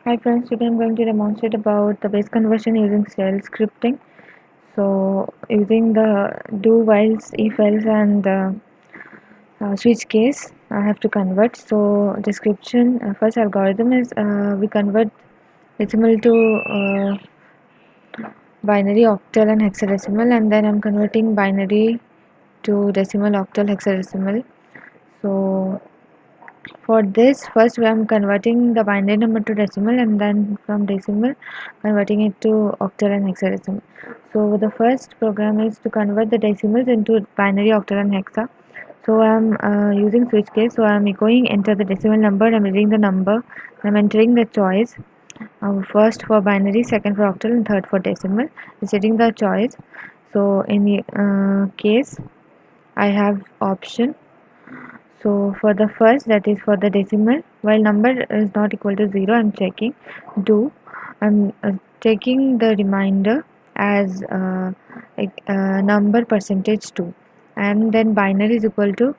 Hi friends, today I'm going to demonstrate about the base conversion using shell scripting. So using the do whiles, if else and switch case I have to convert. So description, first algorithm is we convert decimal to binary, octal and hexadecimal, and then I'm converting binary to decimal, octal, hexadecimal. So for this, first I'm converting the binary number to decimal, and then from decimal converting it to octal and hexadecimal. So the first program is to convert the decimals into binary, octal and hexa. So I'm using switch case. So I'm echoing enter the decimal number. I'm reading the number. I'm entering the choice. First for binary, second for octal, and third for decimal. Setting the choice. So in the case, I have option. So for the first, that is for the decimal, while number is not equal to 0, I'm checking do. I'm taking the reminder as number percentage 2, and then binary is equal to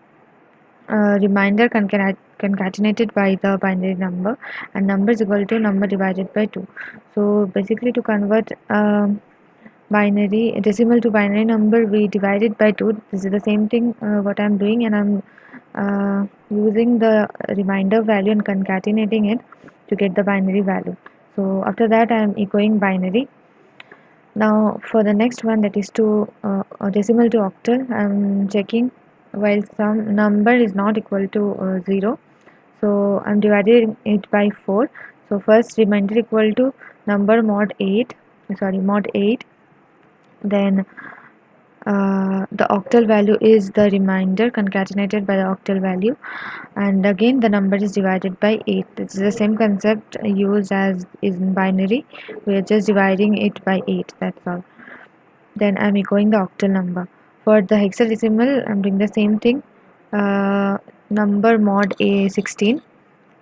reminder concatenated by the binary number, and number is equal to number divided by 2. So basically to convert binary decimal to binary number, we divide it by 2. This is the same thing what I'm doing, and I'm using the reminder value and concatenating it to get the binary value. So after that I am echoing binary. Now for the next one, that is to decimal to octal, I'm checking while some number is not equal to 0, so I'm dividing it by 4. So first reminder equal to number mod 8, mod 8, then the octal value is the reminder concatenated by the octal value, and again the number is divided by 8. This is the same concept used as in binary. We are just dividing it by 8, that's all. Then I'm echoing the octal number. For the hexadecimal, I'm doing the same thing. Number mod a 16,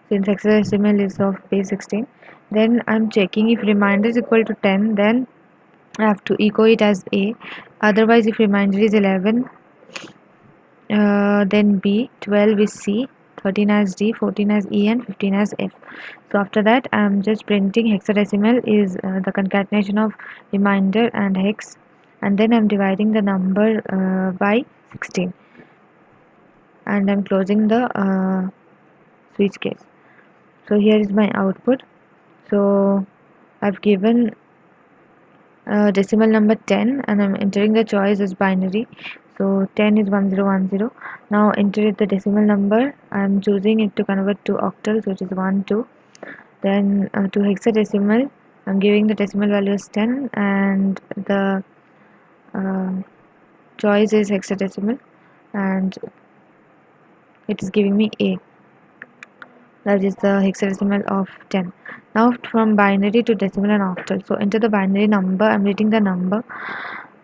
since hexadecimal is of base 16. Then I'm checking if remainder is equal to 10, then I have to echo it as A. Otherwise, if remainder is 11, then B, 12 is C, 13 as D, 14 as E, and 15 as F. So after that, I'm just printing hexadecimal is the concatenation of remainder and hex, and then I'm dividing the number by 16, and I'm closing the switch case. So here is my output. So I've given decimal number 10, and I'm entering the choice as binary. So 10 is 1010. Now enter the decimal number. I'm choosing it to convert to octals, which is 1 2. Then to hexadecimal, I'm giving the decimal value as 10, and the uh, choice is hexadecimal, and it is giving me A, that is the hexadecimal of 10. Now from binary to decimal and octal, so enter the binary number. I'm reading the number.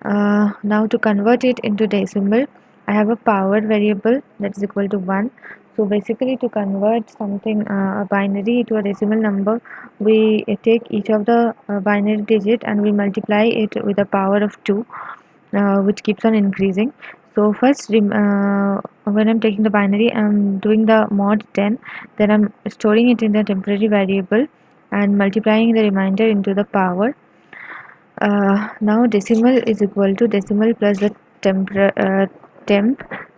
Now to convert it into decimal, I have a power variable that is equal to 1. So basically to convert something a binary to a decimal number, we take each of the binary digit and we multiply it with a power of 2, which keeps on increasing. So first when I'm taking the binary, I'm doing the mod 10, then I'm storing it in the temporary variable and multiplying the remainder into the power. Now decimal is equal to decimal plus the temp,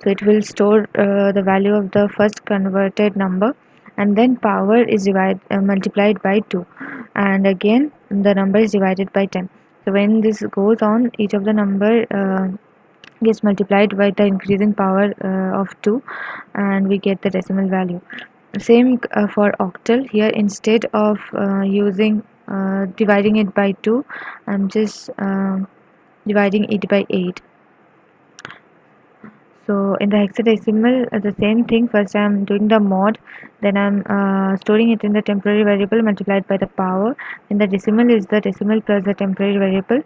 so it will store the value of the first converted number, and then power is multiplied by 2, and again the number is divided by 10. So when this goes on, each of the number gets multiplied by the increasing power of 2, and we get the decimal value. Same for octal. Here, instead of using dividing it by 2, I'm just dividing it by 8. So in the hexadecimal, the same thing. First I'm doing the mod, then I'm storing it in the temporary variable multiplied by the power. In the decimal is the decimal plus the temporary variable,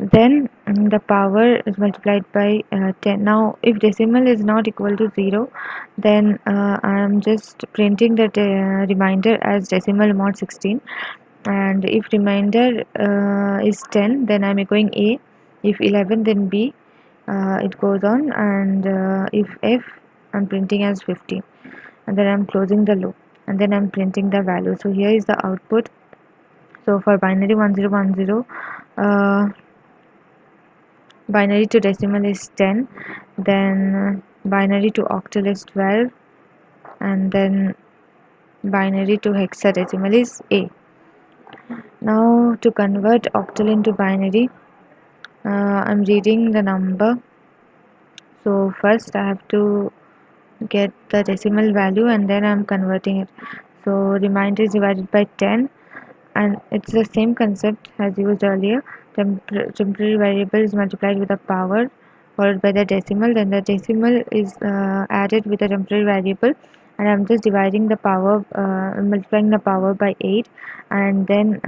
then the power is multiplied by 10. Now if decimal is not equal to 0, then I am just printing the reminder as decimal mod 16, and if remainder is 10, then I'm echoing A. If 11, then B. It goes on, and if F, I'm printing as 15, and then I'm closing the loop, and then I'm printing the value. So here is the output. So for binary 1010, uh, binary to decimal is 10, then binary to octal is 12, and then binary to hexadecimal is A. Now to convert octal into binary, I'm reading the number. So first I have to get the decimal value and then I'm converting it. So remainder is divided by 10, and it's the same concept as used earlier. Temporary variable is multiplied with a power followed by the decimal, then the decimal is added with a temporary variable, and I'm just dividing the power, multiplying the power by 8, and then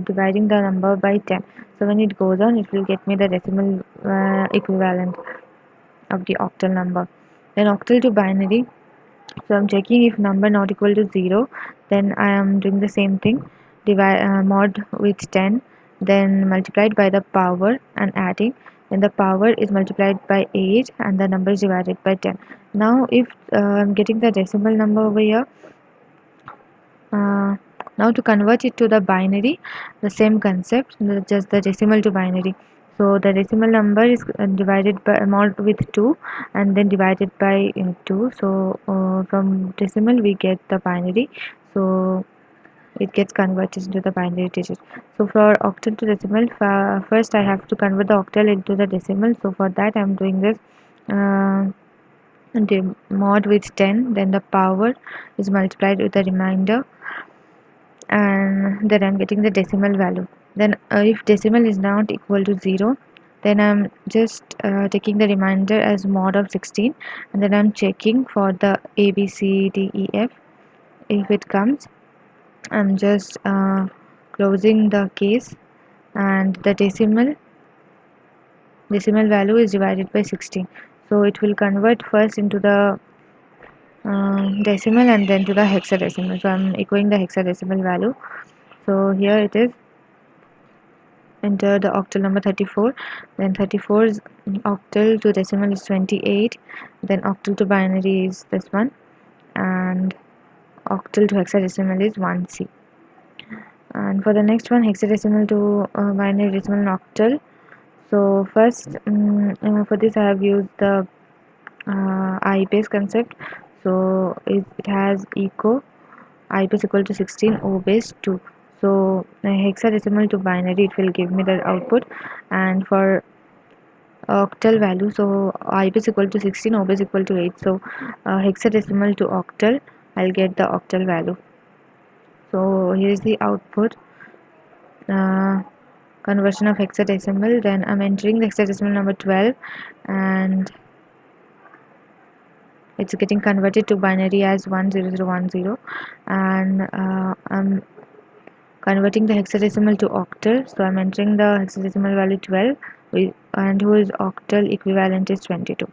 dividing the number by 10. So when it goes on, it will get me the decimal equivalent of the octal number. Then octal to binary, so I'm checking if number not equal to 0, then I am doing the same thing, divide mod with 10, then multiplied by the power and adding, then the power is multiplied by 8 and the number is divided by 10. Now if I'm getting the decimal number over here, uh, now to convert it to the binary, the same concept, just the decimal to binary. So the decimal number is divided by mod with 2 and then divided by 2. So from decimal we get the binary. So it gets converted into the binary digit. So for octal to decimal, first I have to convert the octal into the decimal. So for that I'm doing this. Mod with 10, then the power is multiplied with the remainder, and then I'm getting the decimal value. Then if decimal is not equal to 0, then I'm just taking the remainder as mod of 16, and then I'm checking for the A, B, C, D, E, F. If it comes, I'm just closing the case, and the decimal value is divided by 16. So it will convert first into the decimal and then to the hexadecimal. So I'm echoing the hexadecimal value. So here it is, enter the octal number 34, then 34's octal to decimal is 28, then octal to binary is this one, and octal to hexadecimal is 1C. And for the next one, hexadecimal to binary, decimal, and octal. So first for this I have used the I base concept. So it has echo I base equal to 16, O base 2. So hexadecimal to binary, it will give me the output, and for octal value, so I base equal to 16, O base equal to 8. So hexadecimal to octal, I'll get the octal value. So here is the output. Uh, Conversion of hexadecimal, then I'm entering the hexadecimal number 12, and it's getting converted to binary as 10010, and I'm converting the hexadecimal to octal, so I'm entering the hexadecimal value 12, and whose octal equivalent is 22.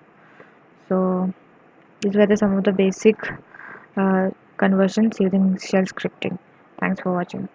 So these were some of the basic conversions using shell scripting. Thanks for watching.